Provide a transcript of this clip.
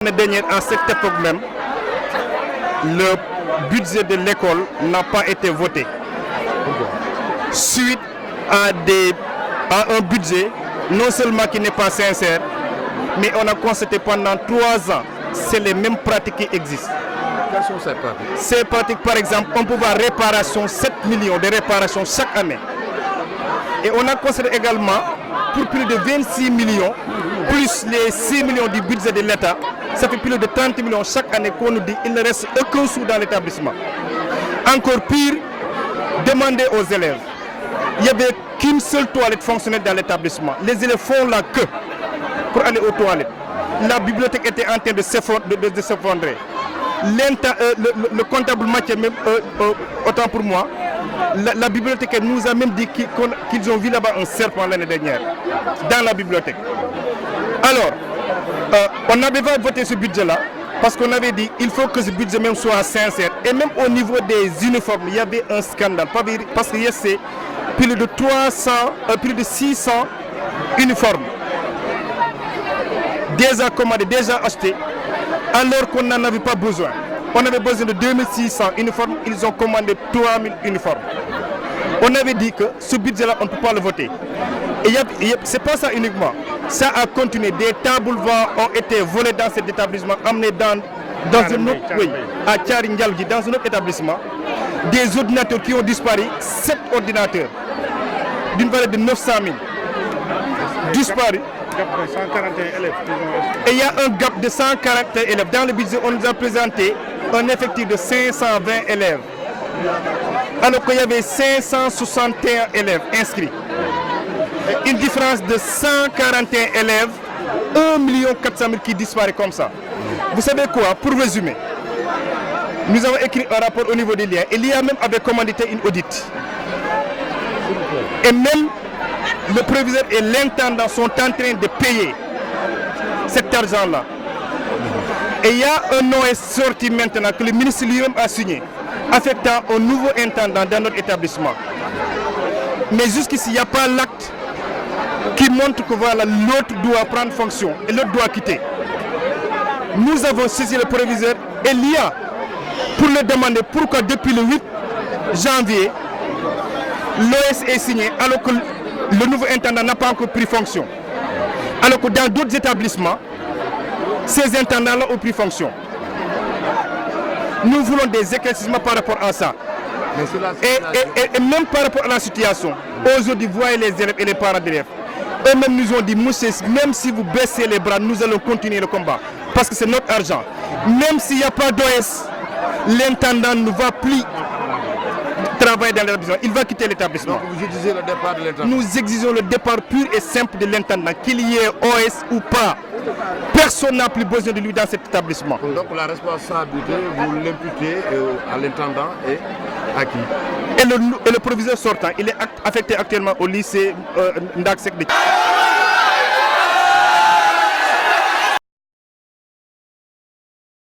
L'année dernière, à cette époque même, le budget de l'école n'a pas été voté. Suite à un budget non seulement qui n'est pas sincère, mais on a constaté pendant 3 ans, c'est les mêmes pratiques qui existent. Quelles sont ces pratiques? Ces pratiques, par exemple, on peut voir réparation, 7 millions de réparations chaque année. Et on a constaté également, pour plus de 26 millions, plus les 6 millions du budget de l'État, ça fait plus de 30 millions chaque année qu'on nous dit qu'il ne reste aucun sou dans l'établissement. Encore pire, demander aux élèves. Il n'y avait qu'une seule toilette fonctionnelle dans l'établissement. Les élèves font la queue pour aller aux toilettes. La bibliothèque était en train de s'effondrer. Le comptable matière, même, autant pour moi, la bibliothécaire nous a même dit qu'ils ont vu là-bas un serpent l'année dernière, dans la bibliothèque. Alors, on n'avait pas voté ce budget-là, parce qu'on avait dit qu'il faut que ce budget même soit sincère. Et même au niveau des uniformes, il y avait un scandale. Parce qu'il y a plus de 600 uniformes déjà commandés, déjà achetés, alors qu'on n'en avait pas besoin. On avait besoin de 2600 uniformes, ils ont commandé 3000 uniformes. On avait dit que ce budget-là, on ne peut pas le voter. Et ce n'est pas ça uniquement. Ça a continué. Des tables ont été volées dans cet établissement, amenées dans un autre, à Tcharingalgi, dans un autre établissement. Des ordinateurs qui ont disparu, 7 ordinateurs, d'une valeur de 900 000, disparus. Et il y a un gap de 141 élèves. Dans le budget, on nous a présenté un effectif de 520 élèves. Alors qu'il y avait 561 élèves inscrits. Une différence de 141 élèves, 1 400 000 qui disparaît comme ça. Vous savez quoi? Pour résumer, nous avons écrit un rapport au niveau des liens. Et l'IA même avait commandité une audit. Et même le proviseur et l'intendant sont en train de payer cet argent-là. Et il y a un OS sorti maintenant que le ministre lui-même a signé, affectant un nouveau intendant dans notre établissement. Mais jusqu'ici, il n'y a pas l'acte qui montre que voilà, l'autre doit prendre fonction et l'autre doit quitter. Nous avons saisi le proviseur et l'IA pour le demander pourquoi depuis le 8 janvier, l'OS est signé alors que le nouveau intendant n'a pas encore pris fonction. Alors que dans d'autres établissements, ces intendants-là ont pris fonction. Nous voulons des éclaircissements par rapport à ça. Et même par rapport à la situation, aujourd'hui, vous voyez les élèves et les parents d'élèves. Eux-mêmes nous ont dit, monsieur, même si vous baissez les bras, nous allons continuer le combat. Parce que c'est notre argent. Même s'il n'y a pas d'OS, l'intendant ne va plus travailler dans l'établissement. Il va quitter l'établissement. Donc vous exigez le départ de l'intendant? Nous exigeons le départ pur et simple de l'intendant, qu'il y ait OS ou pas. Personne n'a plus besoin de lui dans cet établissement. Donc la responsabilité, vous l'imputez à l'intendant et à qui? Et le proviseur sortant, il est affecté actuellement au lycée Ndaksek de